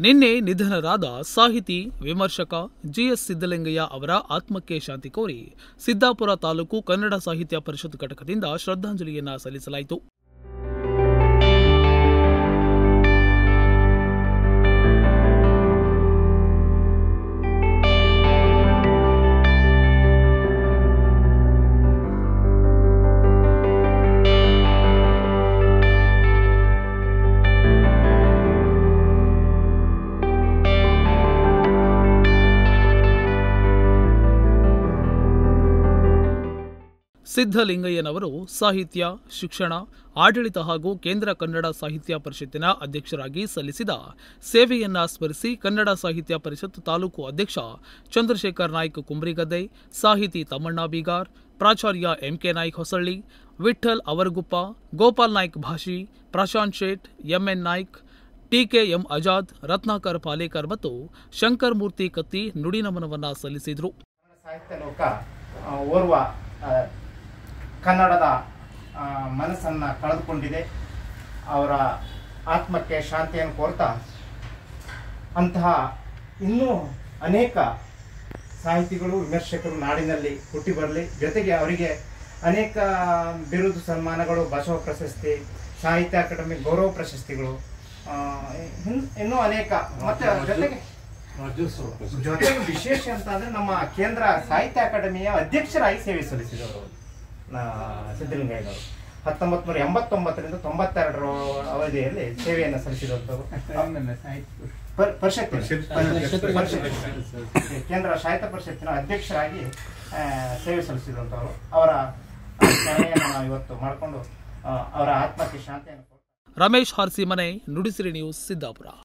ನಿನ್ನೆ ನಿಧನರಾದ ಸಾಹಿತಿ ವಿಮರ್ಶಕ ಜಿಎಸ್ ಸಿದ್ದಲಿಂಗಯ್ಯ ಅವರ ಆತ್ಮಕ್ಕೆ ಶಾಂತಿ ಕೋರಿ ಸಿದ್ದಾಪುರ ತಾಲೂಕು ಕನ್ನಡ ಸಾಹಿತ್ಯ ಪರಿಷತ್ ಘಟಕದಿಂದ ಶ್ರದ್ಧಾಂಜಲಿಯನ್ನು ಸಲ್ಲಿಸಲಾಯಿತು. ಸಿದ್ದಲಿಂಗಯ್ಯನವರು ಸಾಹಿತ್ಯ, ಶಿಕ್ಷಣ, ಆಡಳಿತ ಹಾಗೂ ಕೇಂದ್ರ ಕನ್ನಡ ಸಾಹಿತ್ಯ ಪರಿಷತ್ತಿನ ಅಧ್ಯಕ್ಷರಾಗಿ ಸಲ್ಲಿಸಿದ ಸೇವೆಯನ್ನ ಸ್ಮರಿಸಿ ಕನ್ನಡ ಸಾಹಿತ್ಯ ಪರಿಷತ್ ತಾಲೂಕು ಅಧ್ಯಕ್ಷ ಚಂದ್ರಶೇಖರ್ ನಾಯ್ಕ ಕುಂಬ್ರಿಗದ್ದೆ, ಸಾಹಿತಿ ತಮ್ಮಣ್ಣ ಬೀಗಾರ್, ಪ್ರಾಚಾರ್ಯ ಎಂಕೆ ನಾಯ್ಕ ಹೊಸಳ್ಳಿ, ವಿಠ್ಠಲ್ ಅವರಗುಪ್ಪ, ಗೋಪಾಲ್ ನಾಯ್ಕ ಭಾಷಿ, ಪ್ರಶಾಂತ್ ಶೇಟ್, ಎಂಎನ್ ನಾಯ್ಕ್, ಟಿಕೆಎಂ ಆಜಾದ್, ರತ್ನಾಕರ್ ಪಾಲೇಕರ್ ಮತ್ತು ಶಂಕರ್ ಮೂರ್ತಿ ಕತ್ತಿ ನುಡಿನಮನವನ್ನು ಸಲ್ಲಿಸಿದರು. ಸಾಹಿತ್ಯ ಲೋಕ ಓರ್ವ ಕನ್ನಡದ ಮನಸ್ಸನ್ನು ಕಳೆದುಕೊಂಡಿದೆ. ಅವರ ಆತ್ಮಕ್ಕೆ ಶಾಂತಿಯನ್ನು ಕೋರ್ತಾ ಅಂತಹ ಇನ್ನೂ ಅನೇಕ ಸಾಹಿತಿಗಳು, ವಿಮರ್ಶಕರು ನಾಡಿನಲ್ಲಿ ಹುಟ್ಟಿ ಬರಲಿ. ಜೊತೆಗೆ ಅವರಿಗೆ ಅನೇಕ ಬಿರುದು ಸನ್ಮಾನಗಳು, ಬಸವ ಪ್ರಶಸ್ತಿ, ಸಾಹಿತ್ಯ ಅಕಾಡೆಮಿ ಗೌರವ ಪ್ರಶಸ್ತಿಗಳು, ಇನ್ನೂ ಅನೇಕ, ಮತ್ತು ಜೊತೆಗೆ ವಿಶೇಷ ಅಂತ ಅಂದರೆ ನಮ್ಮ ಕೇಂದ್ರ ಸಾಹಿತ್ಯ ಅಕಾಡೆಮಿಯ ಅಧ್ಯಕ್ಷರಾಗಿ ಸೇವೆ ಸಲ್ಲಿಸಿದವರು ಸಿದ್ದಲಿಂಗಯ್ಯನವರು 1989ರಿಂದ 92 ಅವಧಿಯಲ್ಲಿ ಸೇವೆಯನ್ನು ಸಲ್ಲಿಸಿದಂಥವರು. ಕೇಂದ್ರ ಸಾಹಿತ್ಯ ಪರಿಷತ್ತಿನ ಅಧ್ಯಕ್ಷರಾಗಿ ಸೇವೆ ಸಲ್ಲಿಸಿದಂಥವರು. ಅವರ ಸೇವೆಯನ್ನು ನಾವು ಇವತ್ತು ಮಾಡಿಕೊಂಡು ಅವರ ಆತ್ಮಕ್ಕೆ ಶಾಂತಿಯನ್ನು. ರಮೇಶ್ ಹಾರ್ಸಿ ಮನೆ, ನುಡಿಸಿರಿ ನ್ಯೂಸ್, ಸಿದ್ದಾಪುರ.